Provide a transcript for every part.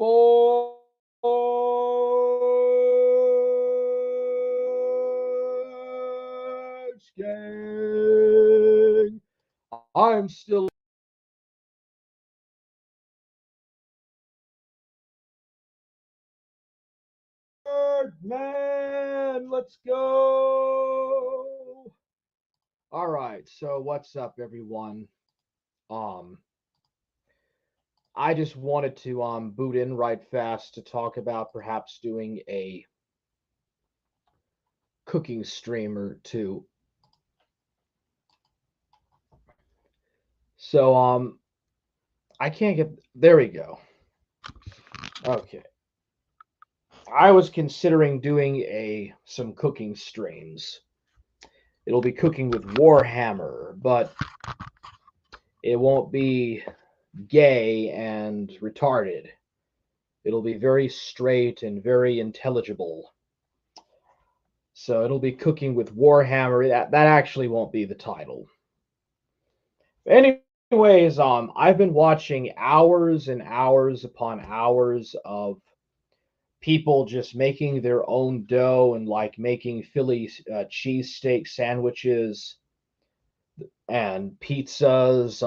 Forge Gang. I'm still man. Let's go. All right. So what's up, everyone? Um, I just wanted to boot in right fast to talk about perhaps doing a cooking stream or two. So I can't get there we go. Okay. I was considering doing some cooking streams. It'll be cooking with Warhammer, but it won't be gay and retarded. It'll be very straight and very intelligible. So it'll be cooking with Warhammer. That actually won't be the title. Anyways, I've been watching hours and hours upon hours of people just making their own dough and like making Philly cheesesteak sandwiches and pizzas,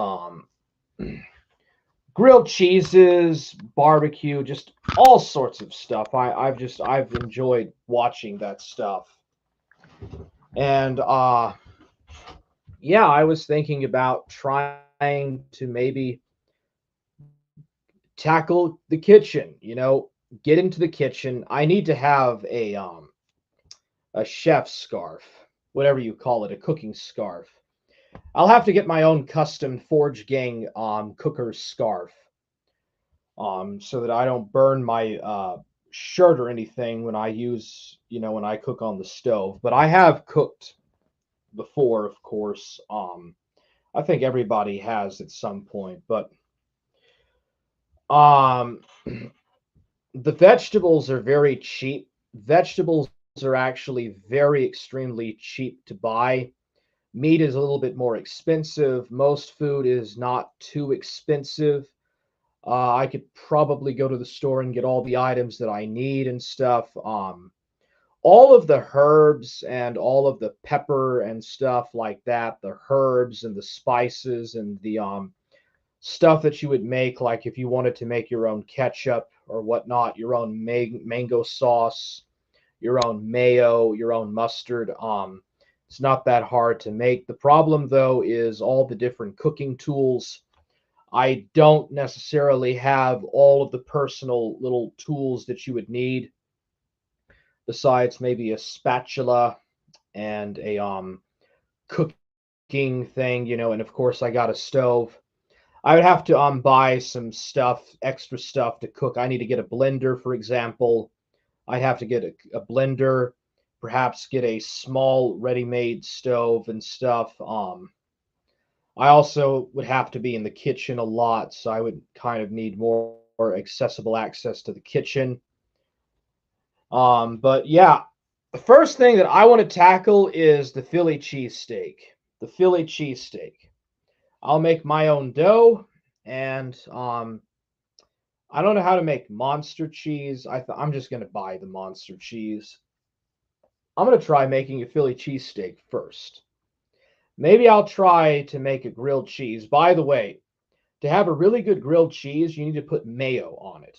grilled cheeses, barbecue, just all sorts of stuff. I've enjoyed watching that stuff. And yeah, I was thinking about trying to maybe tackle the kitchen, get into the kitchen. I need to have a chef's scarf, whatever you call it, a cooking scarf. I'll have to get my own custom Forge Gang cooker's scarf, so that I don't burn my shirt or anything when I when I cook on the stove. But I have cooked before, of course. I think everybody has at some point, but um, the vegetables are very cheap. Vegetables are actually very extremely cheap to buy. Meat is a little bit more expensive. Most food is not too expensive. I could probably go to the store and get all the items that I need and stuff. All of the herbs and all of the pepper and stuff like that, the herbs and the spices and the stuff that you would make, like if you wanted to make your own ketchup or whatnot, your own mango sauce, your own mayo, your own mustard. It's not that hard to make. The problem, though, is all the different cooking tools. I don't necessarily have all of the personal little tools that you would need, besides maybe a spatula and a cooking thing, and of course I got a stove. I would have to buy some stuff, extra stuff to cook. I need to get a blender, for example. I'd have to get a blender, perhaps get a small ready-made stove and stuff. I also would have to be in the kitchen a lot, so I would kind of need more accessible access to the kitchen. But yeah, the first thing that I want to tackle is the Philly cheesesteak. The Philly cheesesteak. I'll make my own dough, and I don't know how to make monster cheese. I'm just gonna buy the monster cheese. I'm gonna try making a Philly cheesesteak first. Maybe I'll try to make a grilled cheese. By the way, to have a really good grilled cheese, you need to put mayo on it.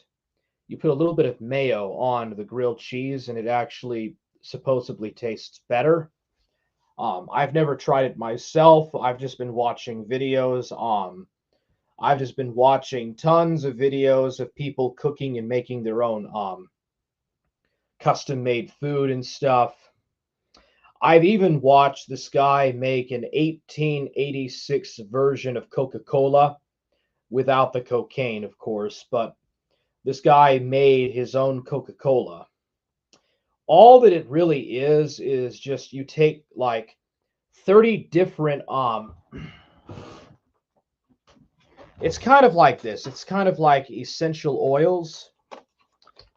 You put a little bit of mayo on the grilled cheese, and it actually supposedly tastes better. I've never tried it myself. I've just been watching videos. I've just been watching tons of videos of people cooking and making their own custom-made food and stuff. I've even watched this guy make an 1886 version of Coca-Cola without the cocaine, of course, but this guy made his own Coca-Cola. All that it really is just you take like 30 different it's kind of like this. It's kind of like essential oils.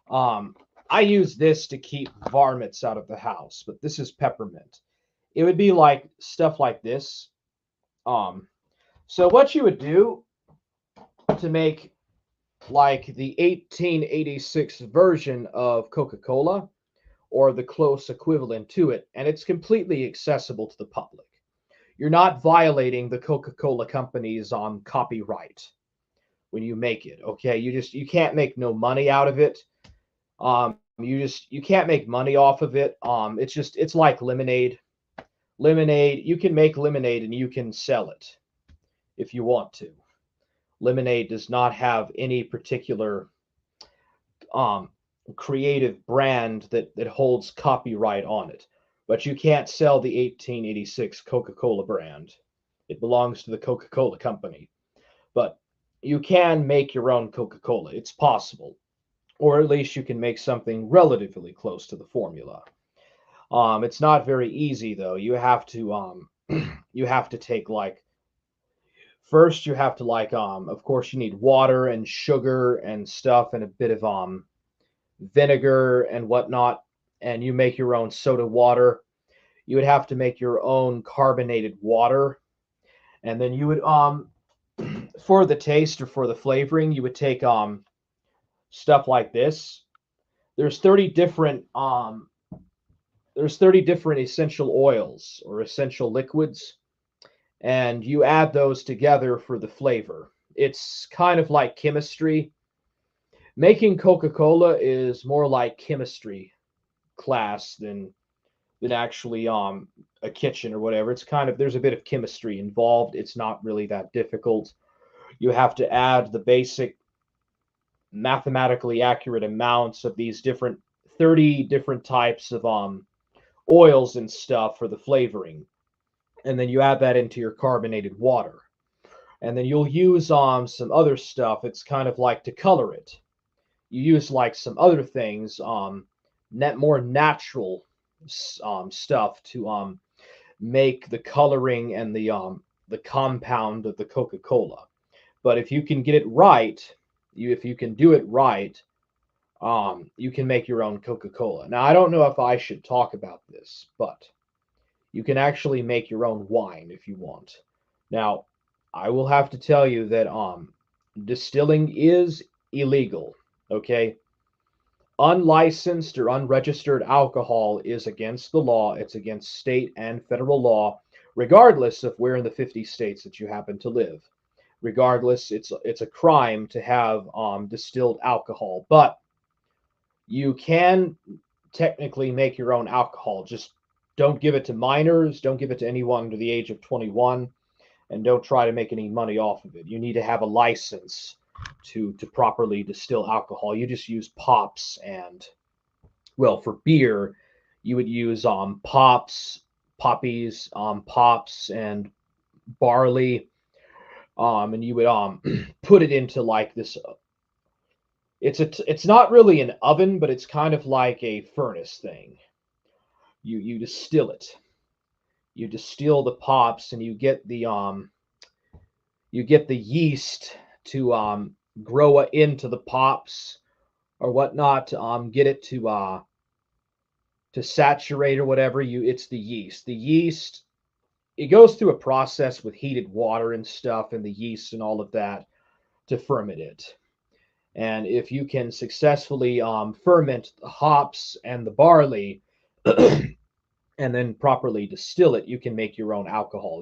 I use this to keep varmints out of the house, but this is peppermint. It would be like stuff like this. So what you would do to make like the 1886 version of Coca-Cola or the close equivalent to it, and it's completely accessible to the public. You're not violating the Coca-Cola company's copyright when you make it. Okay, you can't make no money out of it. You can't make money off of it. It's like lemonade. Lemonade, you can make lemonade and you can sell it if you want to. Lemonade does not have any particular um, creative brand that holds copyright on it. But you can't sell the 1886 Coca-Cola brand. It belongs to the Coca-Cola company. But you can make your own Coca-Cola. It's possible. Or at least you can make something relatively close to the formula. It's not very easy though. You have to take like first you have to like of course you need water and sugar and stuff and a bit of vinegar and whatnot, and you make your own soda water. You would have to make your own carbonated water, and then you would for the taste or for the flavoring, you would take stuff like this. There's 30 different there's 30 different essential oils or essential liquids, and you add those together for the flavor. It's kind of like chemistry. Making Coca-Cola is more like chemistry class than actually a kitchen or whatever. It's kind of there's a bit of chemistry involved. It's not really that difficult. You have to add the basic mathematically accurate amounts of these different 30 different types of oils and stuff for the flavoring. And then you add that into your carbonated water. And then you'll use some other stuff. It's kind of like to color it. You use like some other things, net more natural stuff to make the coloring and the compound of the Coca-Cola. But if you can get it right, if you can do it right, you can make your own Coca-Cola. Now I don't know if I should talk about this, but you can actually make your own wine if you want. Now I will have to tell you that distilling is illegal. Okay, unlicensed or unregistered alcohol is against the law. It's against state and federal law, regardless of where in the 50 states that you happen to live. Regardless, it's a crime to have distilled alcohol, but you can technically make your own alcohol. Just don't give it to minors, don't give it to anyone under the age of 21, and don't try to make any money off of it. You need to have a license to properly distill alcohol. You just use pops and, well, for beer, you would use poppies, pops and barley, and you would put it into like this. It's not really an oven, but it's kind of like a furnace thing. You distill it. You distill the pops, and you get the yeast to grow into the pops or whatnot, get it to saturate or whatever. It's the yeast. The yeast, it goes through a process with heated water and stuff, and the yeast and all of that to ferment it. And if you can successfully ferment the hops and the barley, and then properly distill it, you can make your own alcohol.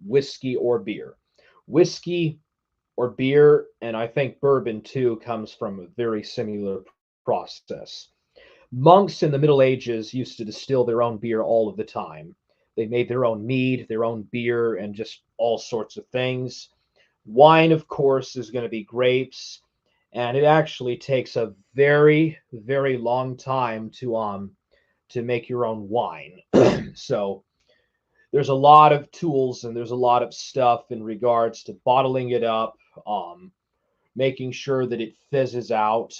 Whiskey or beer, whiskey or beer, and I think bourbon too comes from a very similar process. Monks in the Middle Ages used to distill their own beer all of the time. They made their own mead, their own beer, and just all sorts of things. Wine, of course, is going to be grapes, and it actually takes a very, very long time to make your own wine. So there's a lot of tools and there's a lot of stuff in regards to bottling it up, making sure that it fizzes out.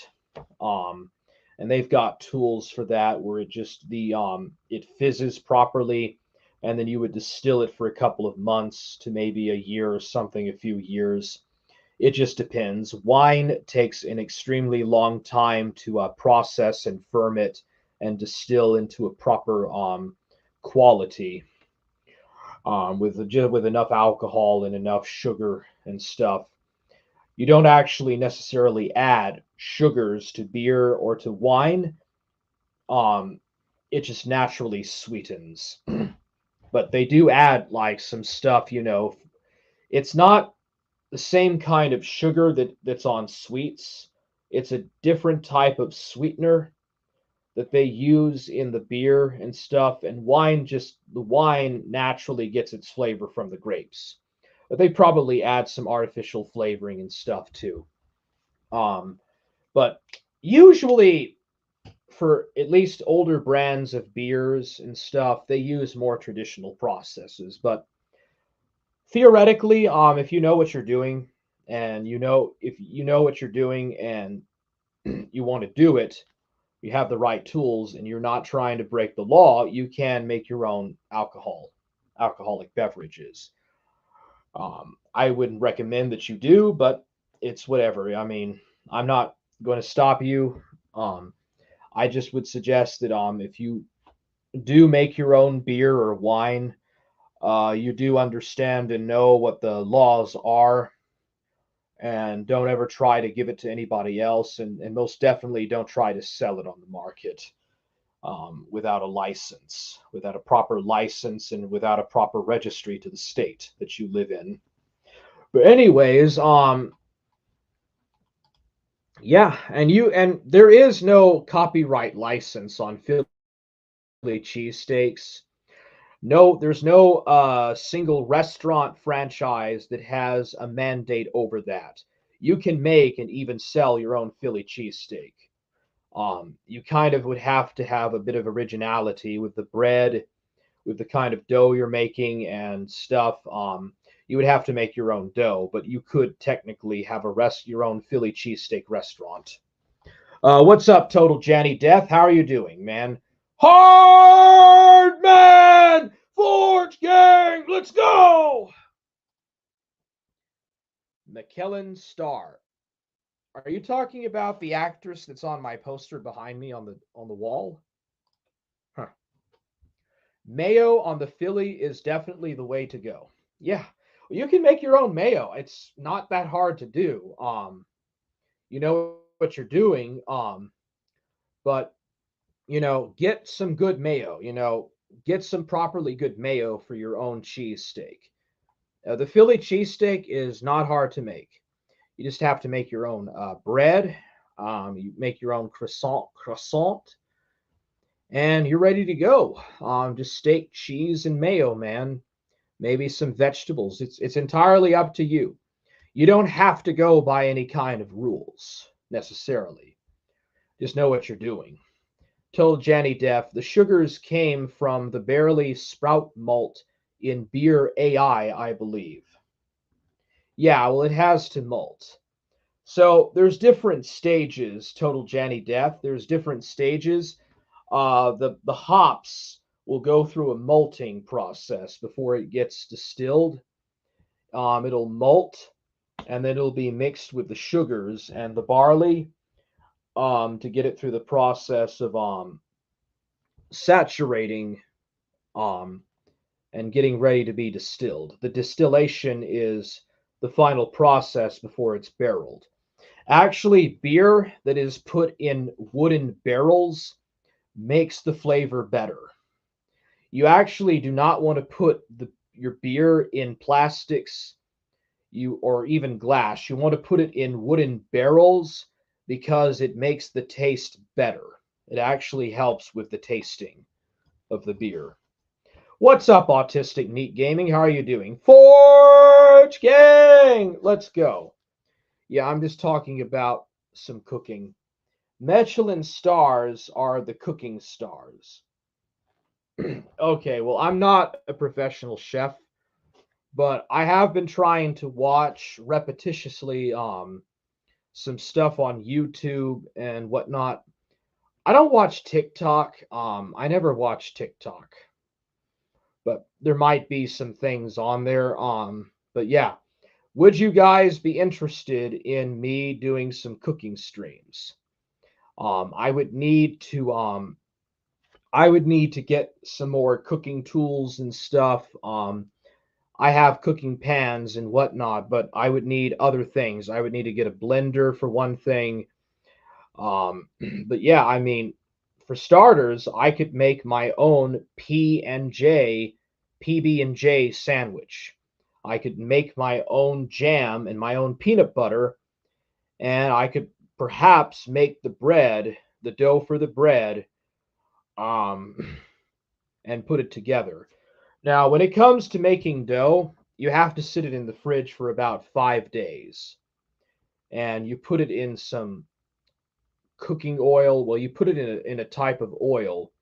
Um, and they've got tools for that where it fizzes properly, and then you would distill it for a couple of months to maybe a year or something, a few years. It just depends. Wine takes an extremely long time to process and ferment and distill into a proper quality, with enough alcohol and enough sugar and stuff. You don't actually necessarily add sugars to beer or to wine. Um, it just naturally sweetens. But they do add like some stuff, you know. It's not the same kind of sugar that's on sweets. It's a different type of sweetener that they use in the beer and stuff. And the wine naturally gets its flavor from the grapes. But they probably add some artificial flavoring and stuff too. Um, but usually for at least older brands of beers and stuff, they use more traditional processes. But theoretically, if you know what you're doing, and if you know what you're doing and you want to do it, you have the right tools, and you're not trying to break the law, you can make your own alcoholic beverages. I wouldn't recommend that you do, but it's whatever. I mean, I'm not going to stop you. Um, I just would suggest that if you do make your own beer or wine, you do understand and know what the laws are, and don't ever try to give it to anybody else, and most definitely don't try to sell it on the market without a license, without a proper license, and without a proper registry to the state that you live in. But anyways, yeah, and there is no copyright license on Philly cheesesteaks. No, there's no single restaurant franchise that has a mandate over that. You can make and even sell your own Philly cheesesteak. You kind of would have to have a bit of originality with the bread, with the kind of dough you're making and stuff. You would have to make your own dough, but you could technically have your own Philly cheesesteak restaurant. What's up, Total Janny Death? How are you doing, man? Hard man, Forge Gang, let's go! McKellen Starr. Are you talking about the actress that's on my poster behind me on the wall? Huh. Mayo on the Philly is definitely the way to go. Yeah, you can make your own mayo. It's not that hard to do. You know what you're doing. But get some good mayo. Get some properly good mayo for your own cheesesteak. The Philly cheesesteak is not hard to make. You just have to make your own bread. You make your own croissant, and you're ready to go. Just steak, cheese, and mayo, man. Maybe some vegetables. It's entirely up to you. You don't have to go by any kind of rules necessarily. Just know what you're doing. Told Janny Deaf, the sugars came from the barley sprout malt in beer AI, I believe. Yeah, well, it has to malt. So there's different stages, Total Janny Death. There's different stages. The hops will go through a malting process before it gets distilled. It'll malt, and then it'll be mixed with the sugars and the barley to get it through the process of saturating um, and getting ready to be distilled. The distillation is the final process before it's barreled. Actually, beer that is put in wooden barrels makes the flavor better. You actually do not want to put your beer in plastics or even glass. You want to put it in wooden barrels because it makes the taste better. It actually helps with the tasting of the beer. What's up, Autistic Neat Gaming? How are you doing? Forge Gang! Let's go. Yeah, I'm just talking about some cooking. Michelin stars are the cooking stars. Okay, well, I'm not a professional chef, but I have been trying to watch repetitiously some stuff on YouTube and whatnot. I don't watch TikTok. I never watch TikTok, but there might be some things on there. But yeah, would you guys be interested in me doing some cooking streams? I would need to get some more cooking tools and stuff. I have cooking pans and whatnot, but I would need other things. I would need to get a blender for one thing. But yeah, I mean, for starters, I could make my own PB&J sandwich. I could make my own jam and my own peanut butter, and I could perhaps make the bread, the dough for the bread, um, and put it together. Now, when it comes to making dough, you have to sit it in the fridge for about 5 days, and you put it in some cooking oil. Well, you put it in a type of oil,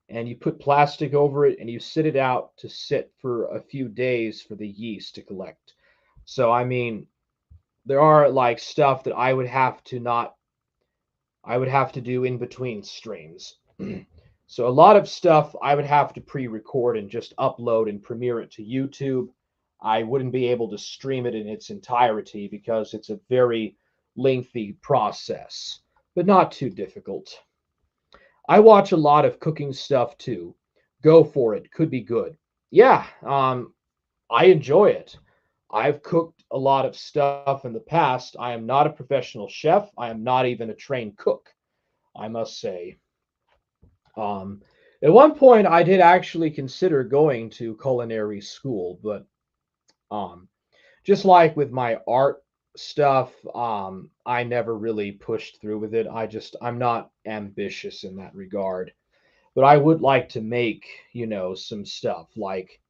and you put plastic over it, and you sit it out to sit for a few days for the yeast to collect. So, I mean, there are like stuff that I would have to do in between streams. So a lot of stuff I would have to pre-record and just upload and premiere it to YouTube. I wouldn't be able to stream it in its entirety because it's a very lengthy process, but not too difficult. I watch a lot of cooking stuff too. Go for it. Could be good. Yeah, I enjoy it. I've cooked a lot of stuff in the past. I am not a professional chef. I am not even a trained cook, I must say. Um, at one point, I did actually consider going to culinary school, but um, just like with my art stuff, I never really pushed through with it. I'm not ambitious in that regard, but I would like to make, some stuff like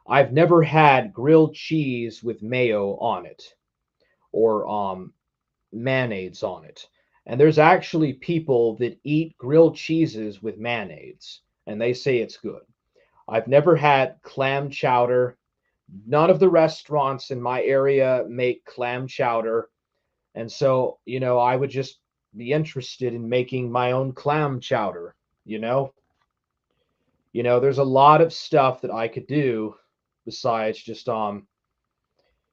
I've never had grilled cheese with mayo on it or mayonnaise on it. And there's actually people that eat grilled cheeses with mayonnaise, and they say it's good. I've never had clam chowder. None of the restaurants in my area make clam chowder. And so, I would just be interested in making my own clam chowder, you know? There's a lot of stuff that I could do besides just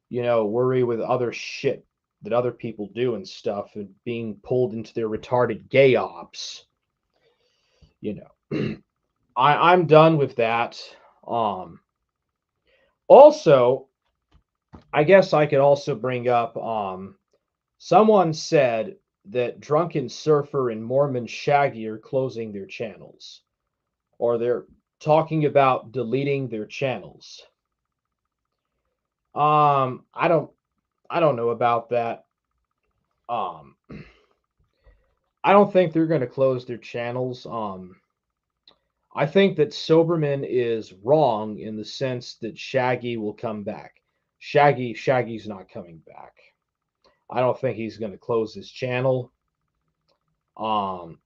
worry with other shit that other people do and stuff and being pulled into their retarded gay ops. You know, I'm done with that. Um, Also, I guess I could also bring up someone said that Drunken Surfer and Mormon Shaggy are closing their channels, or they're talking about deleting their channels. Um, I don't I don't know about that. Um, I don't think they're going to close their channels. I think that Soberman is wrong in the sense that Shaggy will come back. Shaggy's not coming back. I don't think he's going to close his channel. Um,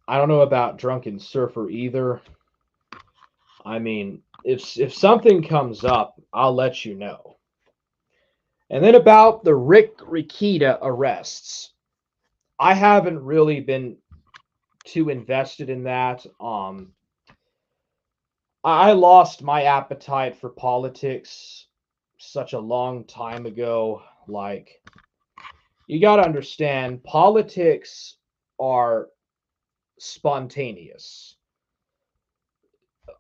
I don't know about Drunken Surfer either. I mean, if something comes up, I'll let you know. And then about the Rick Rikita arrests. I haven't really been too invested in that. I lost my appetite for politics such a long time ago. Like, you got to understand, politics are spontaneous.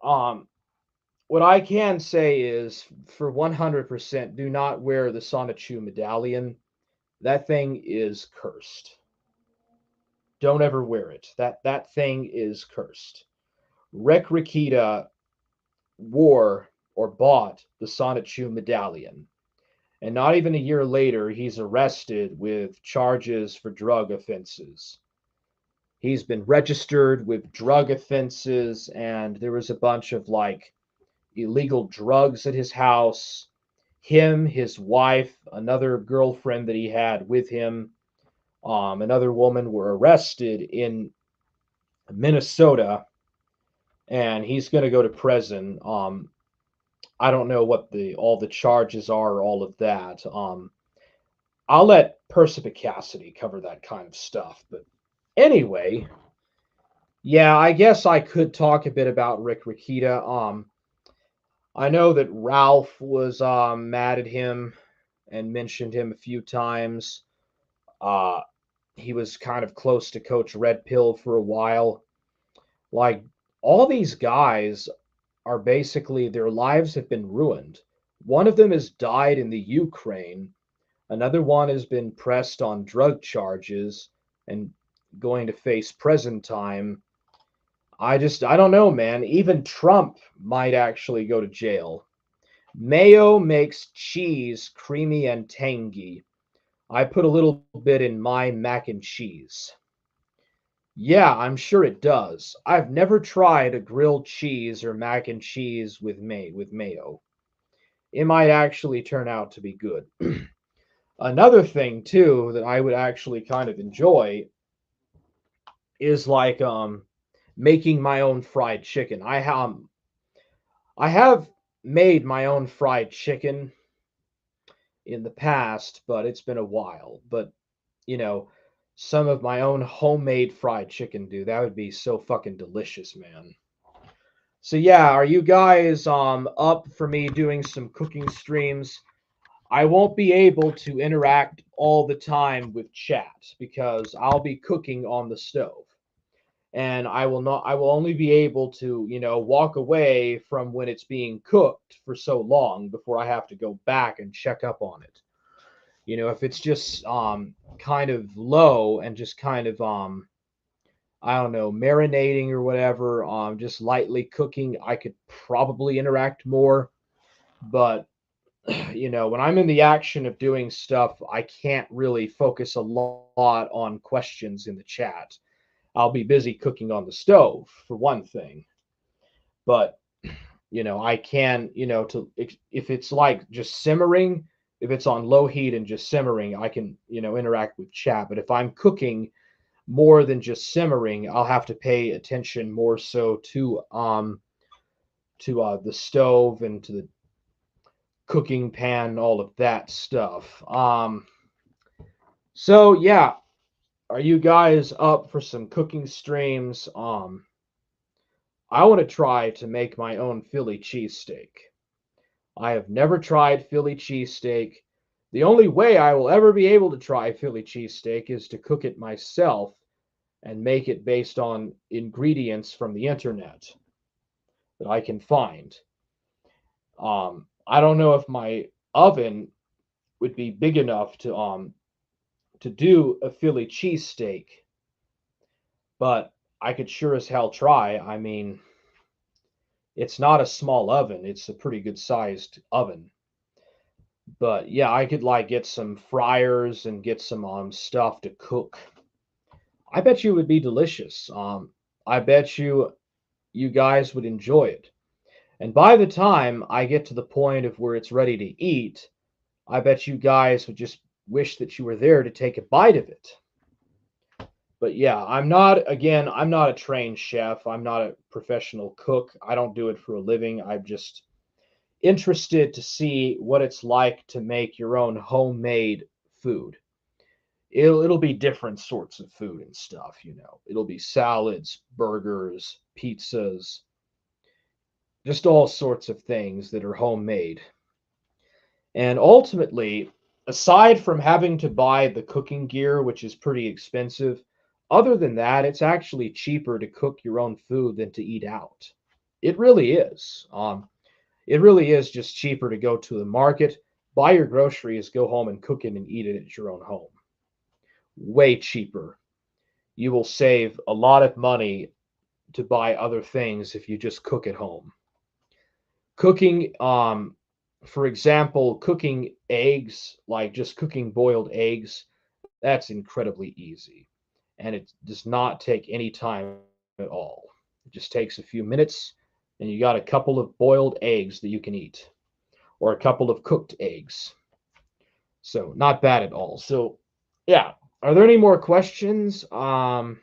Um, what I can say is, for 100%, do not wear the Sonichu medallion. That thing is cursed. Don't ever wear it. That thing is cursed. Rek Rikita wore or bought the Sonichu medallion. And not even a year later, he's arrested with charges for drug offenses. He's been registered with drug offenses, and there was a bunch of like illegal drugs at his house. Him, his wife, another girlfriend that he had with him, another woman were arrested in Minnesota, and he's going to go to prison. I don't know what all the charges are, all of that. I'll let Perspicacity cover that kind of stuff. But anyway, yeah, I guess I could talk a bit about Rick Rikita. I know that Ralph was mad at him and mentioned him a few times. Uh, he was kind of close to Coach Red Pill for a while. Like, all these guys are basically their lives have been ruined. One of them has died in the Ukraine. Another one has been pressed on drug charges and going to face prison time. I don't know, man. Even Trump might actually go to jail. Mayo makes cheese creamy and tangy. I put a little bit in my mac and cheese. Yeah, I'm sure it does. I've never tried a grilled cheese or mac and cheese with mayo. It might actually turn out to be good. Another thing too that I would actually kind of enjoy is like making my own fried chicken. I have made my own fried chicken in the past, but it's been a while. But you know, some of my own homemade fried chicken, dude, that would be so fucking delicious, man. So yeah, are you guys up for me doing some cooking streams? I won't be able to interact all the time with chat because I'll be cooking on the stove. And I will only be able to, walk away from when it's being cooked for so long before I have to go back and check up on it. If it's just kind of low and just kind of I don't know, marinating or whatever, just lightly cooking, I could probably interact more. But when I'm in the action of doing stuff, I can't really focus a lot on questions in the chat. I'll be busy cooking on the stove for one thing. But I can, if it's like just simmering, if it's on low heat and just simmering, I can, interact with chat. But if I'm cooking more than just simmering, I'll have to pay attention more so to the stove and to the cooking pan, all of that stuff. So yeah, are you guys up for some cooking streams? I want to try to make my own Philly cheesesteak. I have never tried Philly cheesesteak. The only way I will ever be able to try Philly cheesesteak is to cook it myself and make it based on ingredients from the internet that I can find. I don't know if my oven would be big enough to do a Philly cheesesteak, but I could sure as hell try. I mean, it's not a small oven; it's a pretty good sized oven. But yeah, I could like get some fryers and get some stuff to cook. I bet you it would be delicious. I bet you guys would enjoy it. And by the time I get to the point of where it's ready to eat, I bet you guys would just wish that you were there to take a bite of it. But yeah, I'm not a trained chef. I'm not a professional cook. I don't do it for a living. I'm just interested to see what it's like to make your own homemade food. It'll be different sorts of food and stuff, It'll be salads, burgers, pizzas, just all sorts of things that are homemade. And ultimately, aside from having to buy the cooking gear, which is pretty expensive, other than that, it's actually cheaper to cook your own food than to eat out. It really is. It really is just cheaper to go to the market, buy your groceries, go home and cook it and eat it at your own home. Way cheaper. You will save a lot of money to buy other things if you just cook at home. Cooking, for example, cooking eggs, like just cooking boiled eggs, that's incredibly easy. And it does not take any time at all. It just takes a few minutes, and you got a couple of boiled eggs that you can eat, or a couple of cooked eggs. So, not bad at all. So, yeah. Are there any more questions? I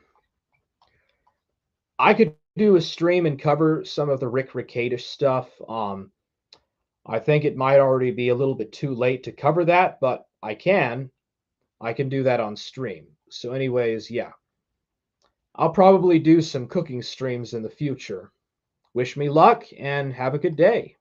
could do a stream and cover some of the Rick Rickadish stuff. I think it might already be a little bit too late to cover that, but I can do that on stream. So anyways, yeah. I'll probably do some cooking streams in the future. Wish me luck and have a good day.